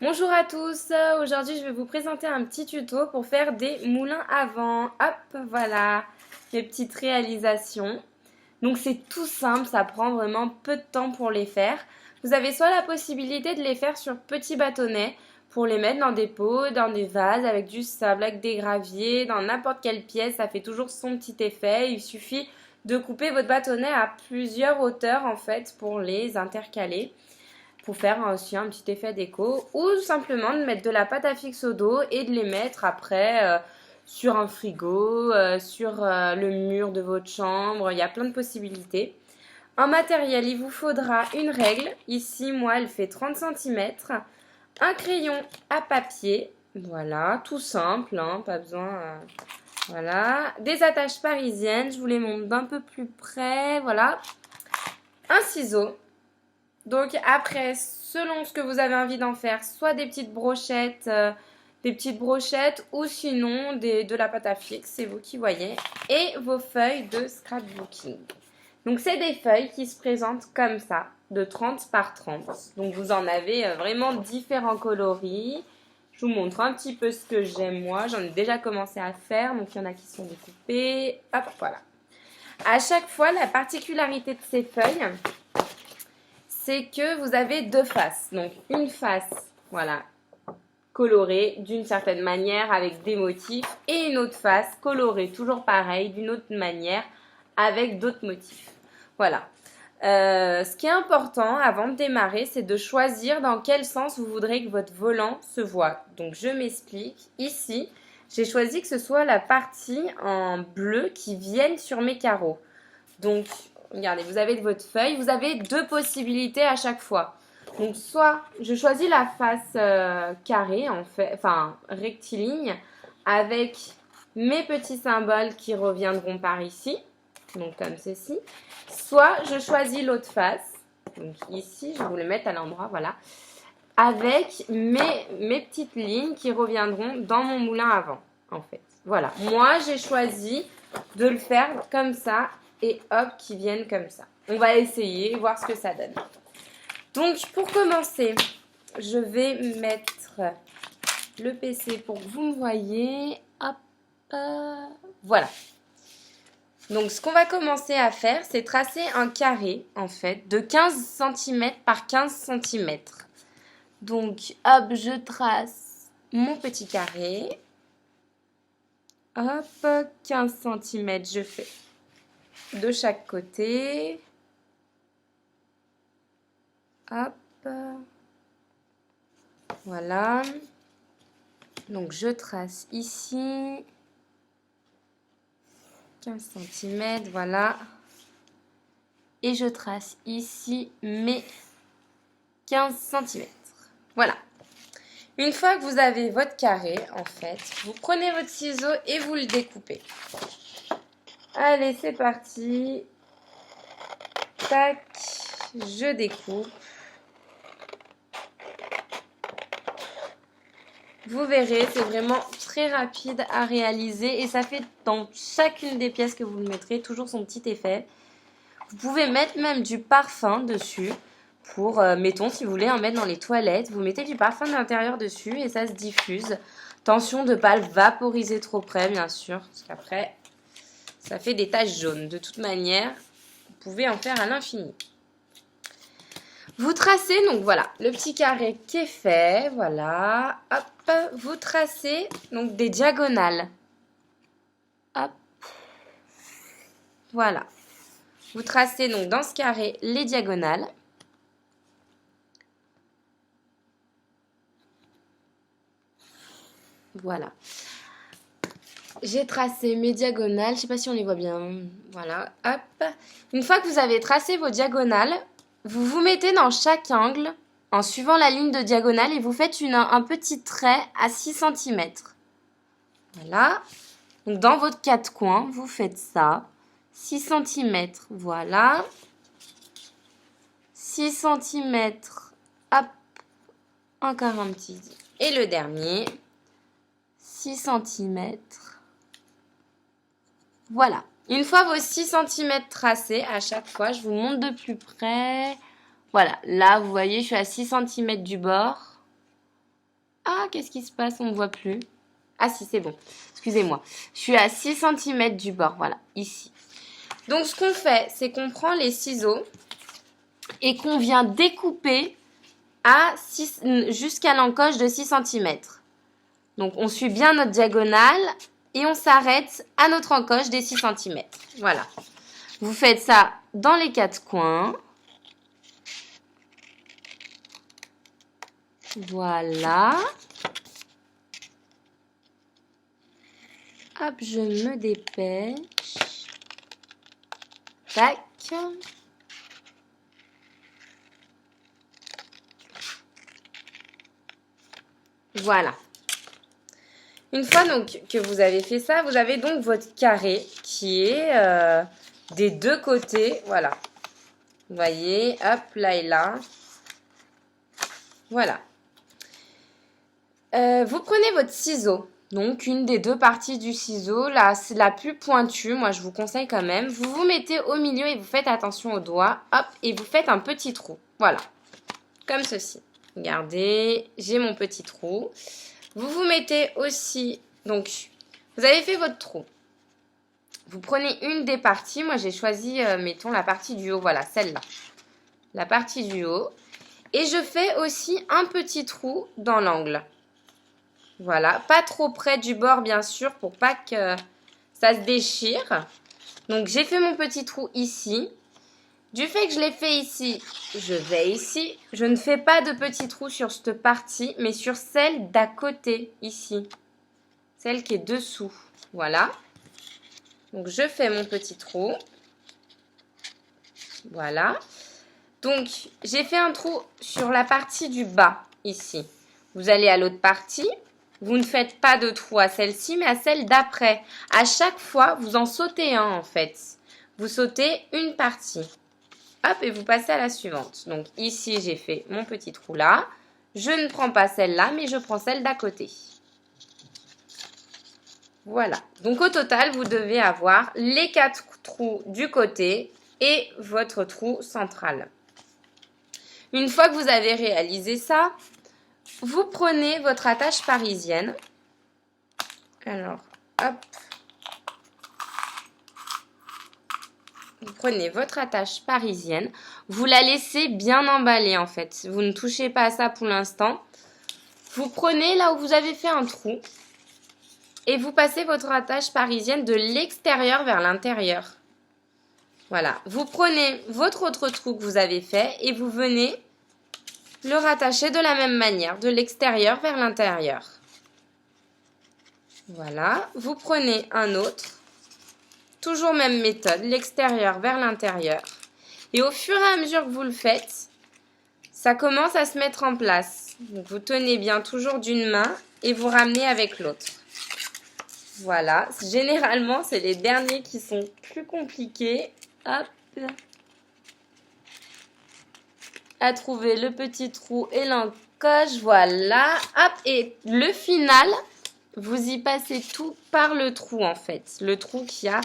Bonjour à tous, aujourd'hui je vais vous présenter un petit tuto pour faire des moulins à vent. Hop, voilà mes petites réalisations. Donc c'est tout simple, ça prend vraiment peu de temps pour les faire. Vous avez soit la possibilité de les faire sur petits bâtonnets pour les mettre dans des pots, dans des vases avec du sable, avec des graviers, dans n'importe quelle pièce, ça fait toujours son petit effet. Il suffit de couper votre bâtonnet à plusieurs hauteurs en fait pour les intercaler, pour faire aussi un petit effet déco, ou simplement de mettre de la pâte à fixe au dos et de les mettre après sur un frigo, sur le mur de votre chambre. Il y a plein de possibilités. En matériel, il vous faudra une règle. Ici, moi, elle fait 30 cm. Un crayon à papier. Voilà, tout simple, hein, pas besoin. Voilà. Des attaches parisiennes. Je vous les montre d'un peu plus près. Voilà. Un ciseau. Donc après, selon ce que vous avez envie d'en faire, soit des petites brochettes ou sinon de la pâte à fixe, c'est vous qui voyez. Et vos feuilles de scrapbooking. Donc c'est des feuilles qui se présentent comme ça, de 30 par 30. Donc vous en avez vraiment différents coloris. Je vous montre un petit peu ce que j'aime moi. J'en ai déjà commencé à faire, donc il y en a qui sont découpés. Hop, voilà. À chaque fois, la particularité de ces feuilles, c'est que vous avez deux faces. Donc une face, voilà, colorée d'une certaine manière avec des motifs, et une autre face colorée, toujours pareil, d'une autre manière avec d'autres motifs. Voilà. Ce qui est important avant de démarrer, c'est de choisir dans quel sens vous voudrez que votre volant se voie. Donc je m'explique. Ici, j'ai choisi que ce soit la partie en bleu qui vienne sur mes carreaux. Donc regardez, vous avez de votre feuille, vous avez deux possibilités à chaque fois. Donc soit je choisis la face carrée, en fait, enfin rectiligne, avec mes petits symboles qui reviendront par ici, donc comme ceci. Soit je choisis l'autre face, donc ici, je vais vous le mettre à l'endroit, voilà, avec mes petites lignes qui reviendront dans mon moulin à vent, en fait. Voilà, moi j'ai choisi de le faire comme ça et hop, qui viennent comme ça. On va essayer, voir ce que ça donne. Donc pour commencer, je vais mettre le PC pour que vous me voyez. Hop, voilà. Donc ce qu'on va commencer à faire, c'est tracer un carré en fait de 15 cm par 15 cm. Donc hop, je trace mon petit carré. Hop, 15 cm je fais de chaque côté. Hop, voilà. Donc je trace ici 15 cm, voilà. Et je trace ici mes 15 cm. Voilà. Une fois que vous avez votre carré, en fait, vous prenez votre ciseau et vous le découpez. Allez, c'est parti. Tac, je découpe. Vous verrez, c'est vraiment très rapide à réaliser et ça fait dans chacune des pièces que vous le mettrez toujours son petit effet. Vous pouvez mettre même du parfum dessus pour, mettons, si vous voulez en mettre dans les toilettes, vous mettez du parfum de l'intérieur dessus et ça se diffuse. Attention de ne pas le vaporiser trop près, bien sûr, parce qu'après, ça fait des taches jaunes. De toute manière, vous pouvez en faire à l'infini. Vous tracez, donc voilà, le petit carré qui est fait, voilà, hop, vous tracez donc des diagonales, hop, voilà. Vous tracez donc dans ce carré les diagonales. Voilà. J'ai tracé mes diagonales, je ne sais pas si on les voit bien, voilà, hop. Une fois que vous avez tracé vos diagonales, vous vous mettez dans chaque angle en suivant la ligne de diagonale et vous faites un petit trait à 6 cm. Voilà. Donc dans votre quatre coins, vous faites ça. 6 cm, voilà. 6 cm, hop, encore un petit. Et le dernier, 6 cm. Voilà. Une fois vos 6 cm tracés, à chaque fois, je vous montre de plus près. Voilà, là, vous voyez, je suis à 6 cm du bord. Ah, qu'est-ce qui se passe? On ne voit plus. Ah si, c'est bon. Excusez-moi. Je suis à 6 cm du bord. Voilà, ici. Donc, ce qu'on fait, c'est qu'on prend les ciseaux et qu'on vient découper jusqu'à l'encoche de 6 cm. Donc, on suit bien notre diagonale et on s'arrête à notre encoche des 6 cm. Voilà. Vous faites ça dans les 4 coins. Voilà. Hop, je me dépêche. Tac. Voilà. Une fois donc que vous avez fait ça, vous avez donc votre carré qui est des deux côtés. Voilà. Vous voyez, hop, là et là. Voilà. Vous prenez votre ciseau. Donc, une des deux parties du ciseau, là, c'est la plus pointue. Moi, je vous conseille quand même. Vous vous mettez au milieu et vous faites attention aux doigts. Hop, et vous faites un petit trou. Voilà. Comme ceci. Regardez, j'ai mon petit trou. Vous vous mettez aussi... Donc, vous avez fait votre trou. Vous prenez une des parties. Moi, j'ai choisi, mettons, la partie du haut. Voilà, celle-là. La partie du haut. Et je fais aussi un petit trou dans l'angle. Voilà, pas trop près du bord bien sûr pour pas que ça se déchire. Donc j'ai fait mon petit trou ici. Du fait que je l'ai fait ici, je vais ici. Je ne fais pas de petit trou sur cette partie, mais sur celle d'à côté, ici. Celle qui est dessous. Voilà. Donc je fais mon petit trou. Voilà. Donc j'ai fait un trou sur la partie du bas, ici. Vous allez à l'autre partie. Vous ne faites pas de trou à celle-ci, mais à celle d'après. À chaque fois, vous en sautez un, en fait. Vous sautez une partie. Hop, et vous passez à la suivante. Donc, ici, j'ai fait mon petit trou là. Je ne prends pas celle-là, mais je prends celle d'à côté. Voilà. Donc, au total, vous devez avoir les 4 trous du côté et votre trou central. Une fois que vous avez réalisé ça, vous prenez votre attache parisienne. Alors, hop. Vous prenez votre attache parisienne. Vous la laissez bien emballée en fait. Vous ne touchez pas à ça pour l'instant. Vous prenez là où vous avez fait un trou. Et vous passez votre attache parisienne de l'extérieur vers l'intérieur. Voilà. Vous prenez votre autre trou que vous avez fait et vous venez le rattacher de la même manière, de l'extérieur vers l'intérieur. Voilà, vous prenez un autre, toujours même méthode, l'extérieur vers l'intérieur. Et au fur et à mesure que vous le faites, ça commence à se mettre en place. Donc vous tenez bien toujours d'une main et vous ramenez avec l'autre. Voilà, généralement c'est les derniers qui sont plus compliqués. Hop. À trouver le petit trou et l'encoche, voilà, hop, et le final, vous y passez tout par le trou en fait, le trou qui a,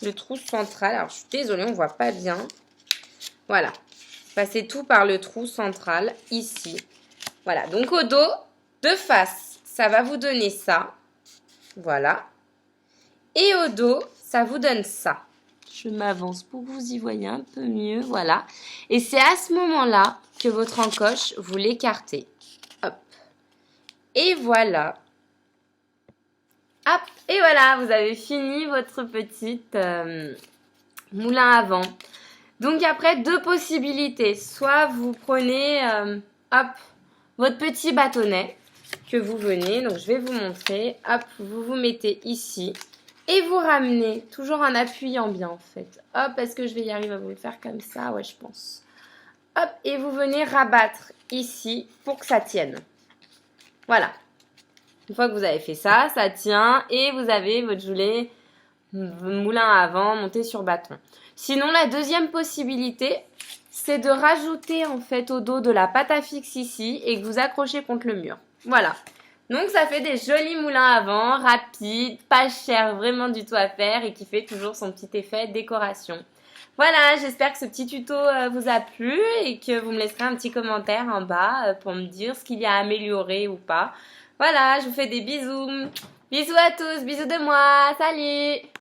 le trou central, alors je suis désolée, on voit pas bien, voilà, passez tout par le trou central, ici, voilà, donc au dos, de face, ça va vous donner ça, voilà, et au dos, ça vous donne ça. Je m'avance pour que vous y voyez un peu mieux, voilà. Et c'est à ce moment-là que votre encoche, vous l'écartez. Hop. Et voilà. Hop. Et voilà, vous avez fini votre petite moulin à vent. Donc après, deux possibilités. Soit vous prenez, hop, votre petit bâtonnet que vous venez. Donc je vais vous montrer. Hop, vous vous mettez ici. Et vous ramenez, toujours en appuyant bien en fait. Hop, est-ce que je vais y arriver à vous le faire comme ça? Ouais, je pense. Hop, et vous venez rabattre ici pour que ça tienne. Voilà. Une fois que vous avez fait ça, ça tient et vous avez votre joulet moulin à vent monté sur bâton. Sinon, la deuxième possibilité, c'est de rajouter en fait au dos de la pâte à fixe ici et que vous accrochez contre le mur. Voilà. Donc, ça fait des jolis moulins à vent, rapides, pas cher vraiment du tout à faire et qui fait toujours son petit effet décoration. Voilà, j'espère que ce petit tuto vous a plu et que vous me laisserez un petit commentaire en bas pour me dire ce qu'il y a à améliorer ou pas. Voilà, je vous fais des bisous. Bisous à tous, bisous de moi, salut!